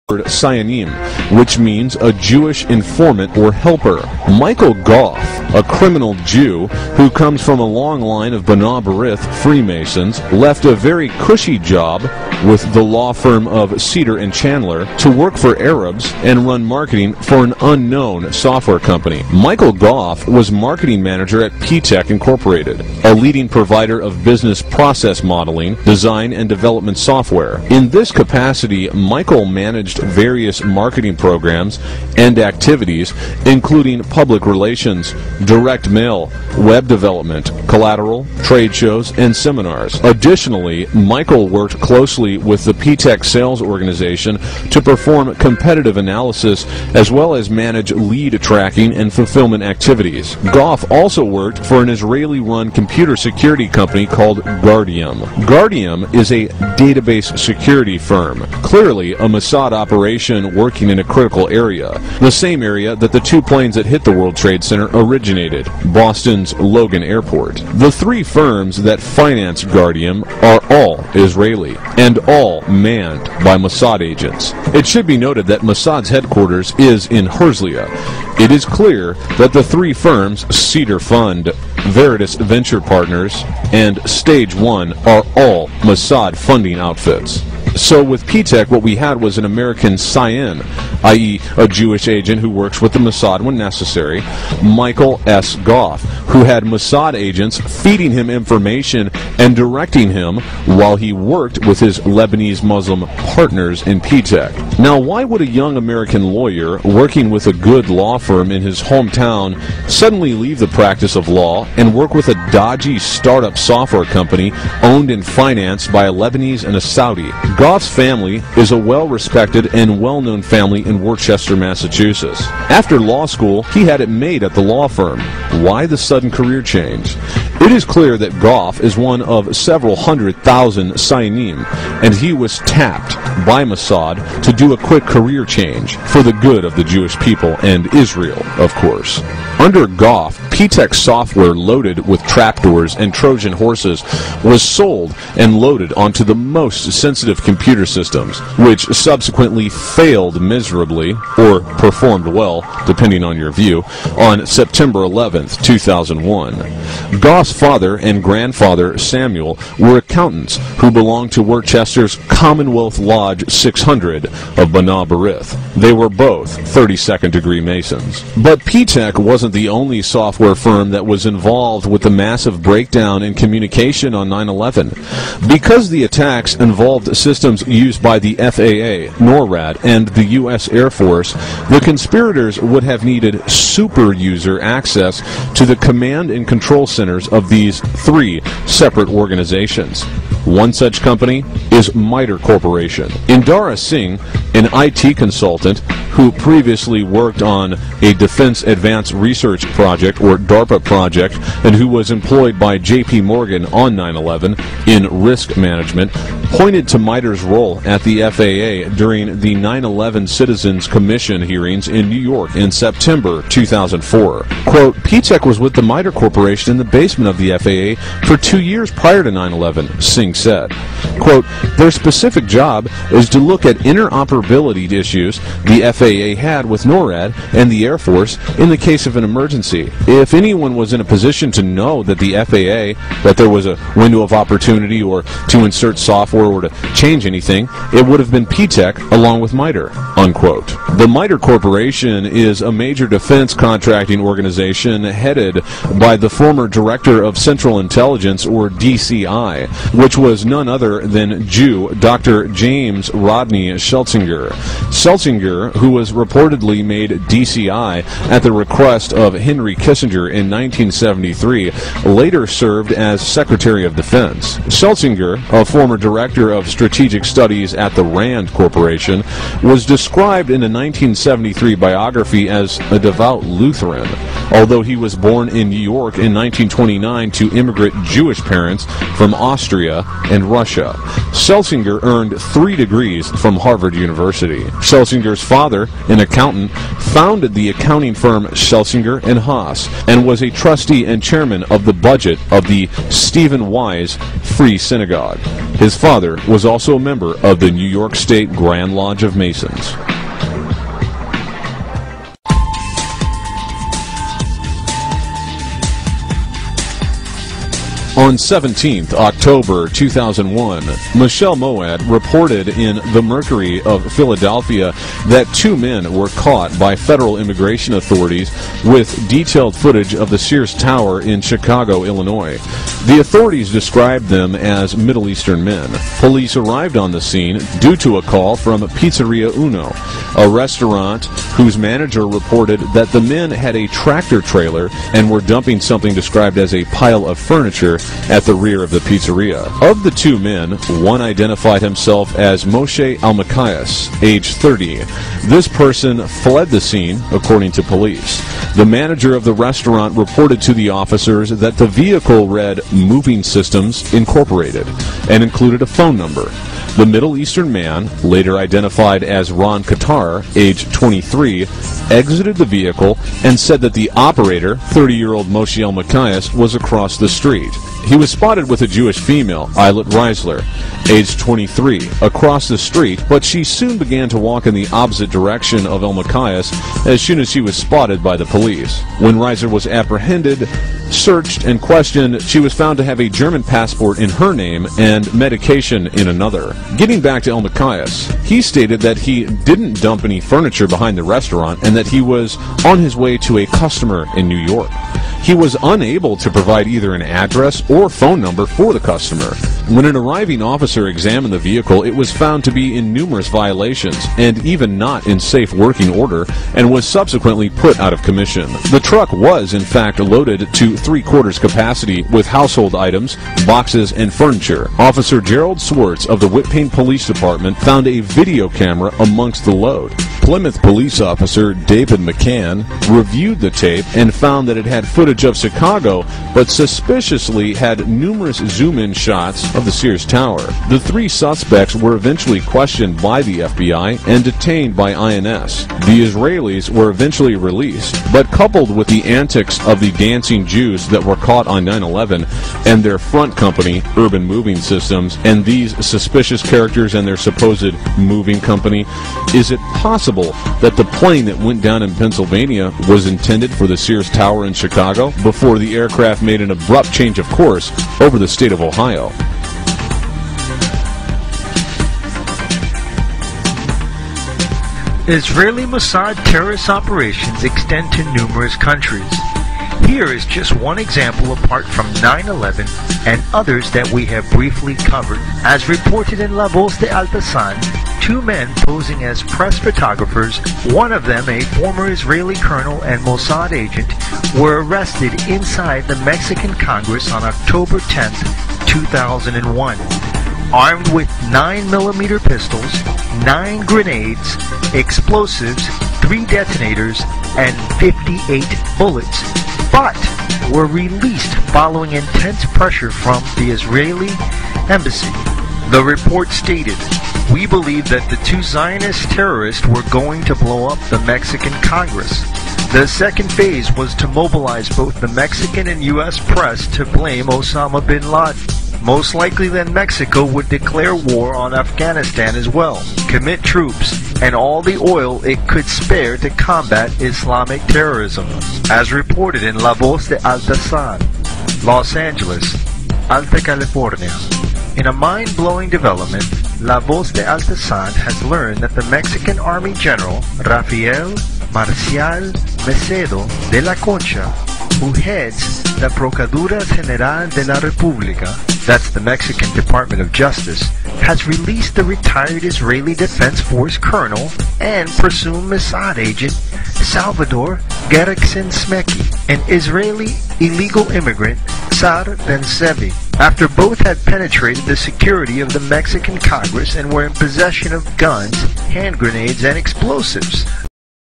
word Sionim, which means a Jewish informant or helper. Michael Goff, a criminal Jew who comes from a long line of B'nai B'rith Freemasons, left a very cushy job with the law firm of Cedar and Chandler to work for Arabs and run marketing for an unknown software company. Michael Goff was marketing manager at P-Tech Incorporated, a leading provider of business process modeling, design, and development software. In this capacity, Michael managed various marketing programs and activities, including public relations, direct mail, web development, collateral, trade shows, and seminars. Additionally, Michael worked closely with the P-Tech sales organization to perform competitive analysis as well as manage lead tracking and fulfillment activities. Goff also worked for an Israeli-run computer security company called Guardium. Guardium is a database security firm, clearly a Mossad operation working in a critical area, the same area that the two planes that hit the World Trade Center originated, Boston's Logan Airport. The three firms that finance Guardium are all Israeli and all manned by Mossad agents. It should be noted that Mossad's headquarters is in Herzliya. It is clear that the three firms, Cedar Fund, Veritas Venture Partners, and Stage One, are all Mossad funding outfits. So with P-Tech, what we had was an American Sion, i.e. a Jewish agent who works with the Mossad when necessary, Michael S. Goff, who had Mossad agents feeding him information and directing him while he worked with his Lebanese Muslim partners in P-Tech. Now, why would a young American lawyer working with a good law firm in his hometown suddenly leave the practice of law and work with a dodgy startup software company owned and financed by a Lebanese and a Saudi? Goff's family is a well-respected and well-known family in Worcester, Massachusetts. After law school, he had it made at the law firm. Why the sudden career change? It is clear that Goff is one of several 100,000 Sionim, and he was tapped by Mossad to do a quick career change for the good of the Jewish people and Israel, of course. Under Goff, P-Tech software loaded with trapdoors and Trojan horses was sold and loaded onto the most sensitive computer systems, which subsequently failed miserably, or performed well, depending on your view, on September 11th, 2001. Goff's father and grandfather, Samuel, were accountants who belonged to Worcester's Commonwealth Lodge 600 of B'nai B'rith. They were both 32nd degree Masons. But P-Tech wasn't the only software firm that was involved with the massive breakdown in communication on 9/11. Because the attacks involved systems used by the FAA, NORAD, and the U.S. Air Force, the conspirators would have needed super user access to the command and control centers of these three separate organizations. One such company is MITRE Corporation. Indara Singh, an IT consultant who previously worked on a Defense Advanced Research Project, or DARPA project, and who was employed by J.P. Morgan on 9/11 in risk management, pointed to MITRE's role at the FAA during the 9/11 Citizens Commission hearings in New York in September 2004. Quote, P-Tech was with the MITRE Corporation in the basement of the FAA for 2 years prior to 9/11, Singh said. Quote, their specific job is to look at interoperability issues the FAA had with NORAD and the Air Force in the case of an emergency. If anyone was in a position to know that the FAA, that there was a window of opportunity or to insert software or to change anything, it would have been P-Tech along with MITRE, unquote. The MITRE Corporation is a major defense contracting organization headed by the former Director of Central Intelligence, or DCI, which was none other than Jew Dr. James Rodney Schlesinger. Schlesinger, who was reportedly made DCI at the request of Henry Kissinger in 1973, later served as Secretary of Defense. Schlesinger, a former Director of Strategic Studies at the RAND Corporation, was described in a 1973 biography as a devout Lutheran. although he was born in New York in 1929 to immigrant Jewish parents from Austria and Russia. Schlesinger earned 3 degrees from Harvard University. Schlesinger's father, an accountant, founded the accounting firm Schlesinger and Haas and was a trustee and chairman of the budget of the Stephen Wise Free Synagogue. His father was also a member of the New York State Grand Lodge of Masons. On 17th October 2001, Michelle Moad reported in the Mercury of Philadelphia that 2 men were caught by federal immigration authorities with detailed footage of the Sears Tower in Chicago, Illinois. The authorities described them as Middle Eastern men. Police arrived on the scene due to a call from Pizzeria Uno, a restaurant whose manager reported that the men had a tractor trailer and were dumping something described as a pile of furniture at the rear of the pizzeria. Of the 2 men, one identified himself as Moshe Almakias, age 30. This person fled the scene, according to police. The manager of the restaurant reported to the officers that the vehicle read Moving Systems Incorporated and included a phone number. The Middle Eastern man, later identified as Ron Qatar, age 23, exited the vehicle and said that the operator, 30-year-old Moshe Almakias, was across the street. He was spotted with a Jewish female, Eilert Reisler, age 23, across the street, but she soon began to walk in the opposite direction of Almakias as soon as she was spotted by the police. When Reisler was apprehended, searched, and questioned, she was found to have a German passport in her name and medication in another. Getting back to Almakias, he stated that he didn't dump any furniture behind the restaurant and that he was on his way to a customer in New York. He was unable to provide either an address or phone number for the customer. When an arriving officer examined the vehicle, it was found to be in numerous violations and even not in safe working order and was subsequently put out of commission. The truck was, in fact, loaded to 3/4 capacity with household items, boxes, and furniture. Officer Gerald Swartz of the Whitpain Police Department found a video camera amongst the load. Plymouth police officer David McCann reviewed the tape and found that it had footage of Chicago, but suspiciously had numerous zoom-in shots of the Sears Tower. The 3 suspects were eventually questioned by the FBI and detained by INS. The Israelis were eventually released, but coupled with the antics of the dancing Jews that were caught on 9/11 and their front company, Urban Moving Systems, and these suspicious characters and their supposed moving company, is it possible that the plane that went down in Pennsylvania was intended for the Sears Tower in Chicago before the aircraft made an abrupt change of course over the state of Ohio? Israeli Mossad terrorist operations extend to numerous countries. Here is just one example apart from 9/11 and others that we have briefly covered. As reported in La Voz de Altasan, 2 men posing as press photographers, one of them a former Israeli colonel and Mossad agent, were arrested inside the Mexican Congress on October 10, 2001. Armed with 9mm pistols, 9 grenades, explosives, 3 detonators, and 58 bullets, but were released following intense pressure from the Israeli embassy. The report stated, "We believe that the 2 Zionist terrorists were going to blow up the Mexican Congress. The second phase was to mobilize both the Mexican and U.S. press to blame Osama bin Laden. Most likely then Mexico would declare war on Afghanistan as well, commit troops, and all the oil it could spare to combat Islamic terrorism." As reported in La Voz de Altasan, Los Angeles, Alta California. In a mind-blowing development, La Voz de Altasan has learned that the Mexican Army General Rafael Marcial Macedo de la Concha, who heads the Procuraduría General de la República, that's the Mexican Department of Justice, has released the retired Israeli Defense Force Colonel and presumed Mossad agent Salvador Gerexen Smeki, an Israeli illegal immigrant, Sar Ben-Sevi, after both had penetrated the security of the Mexican Congress and were in possession of guns, hand grenades, and explosives.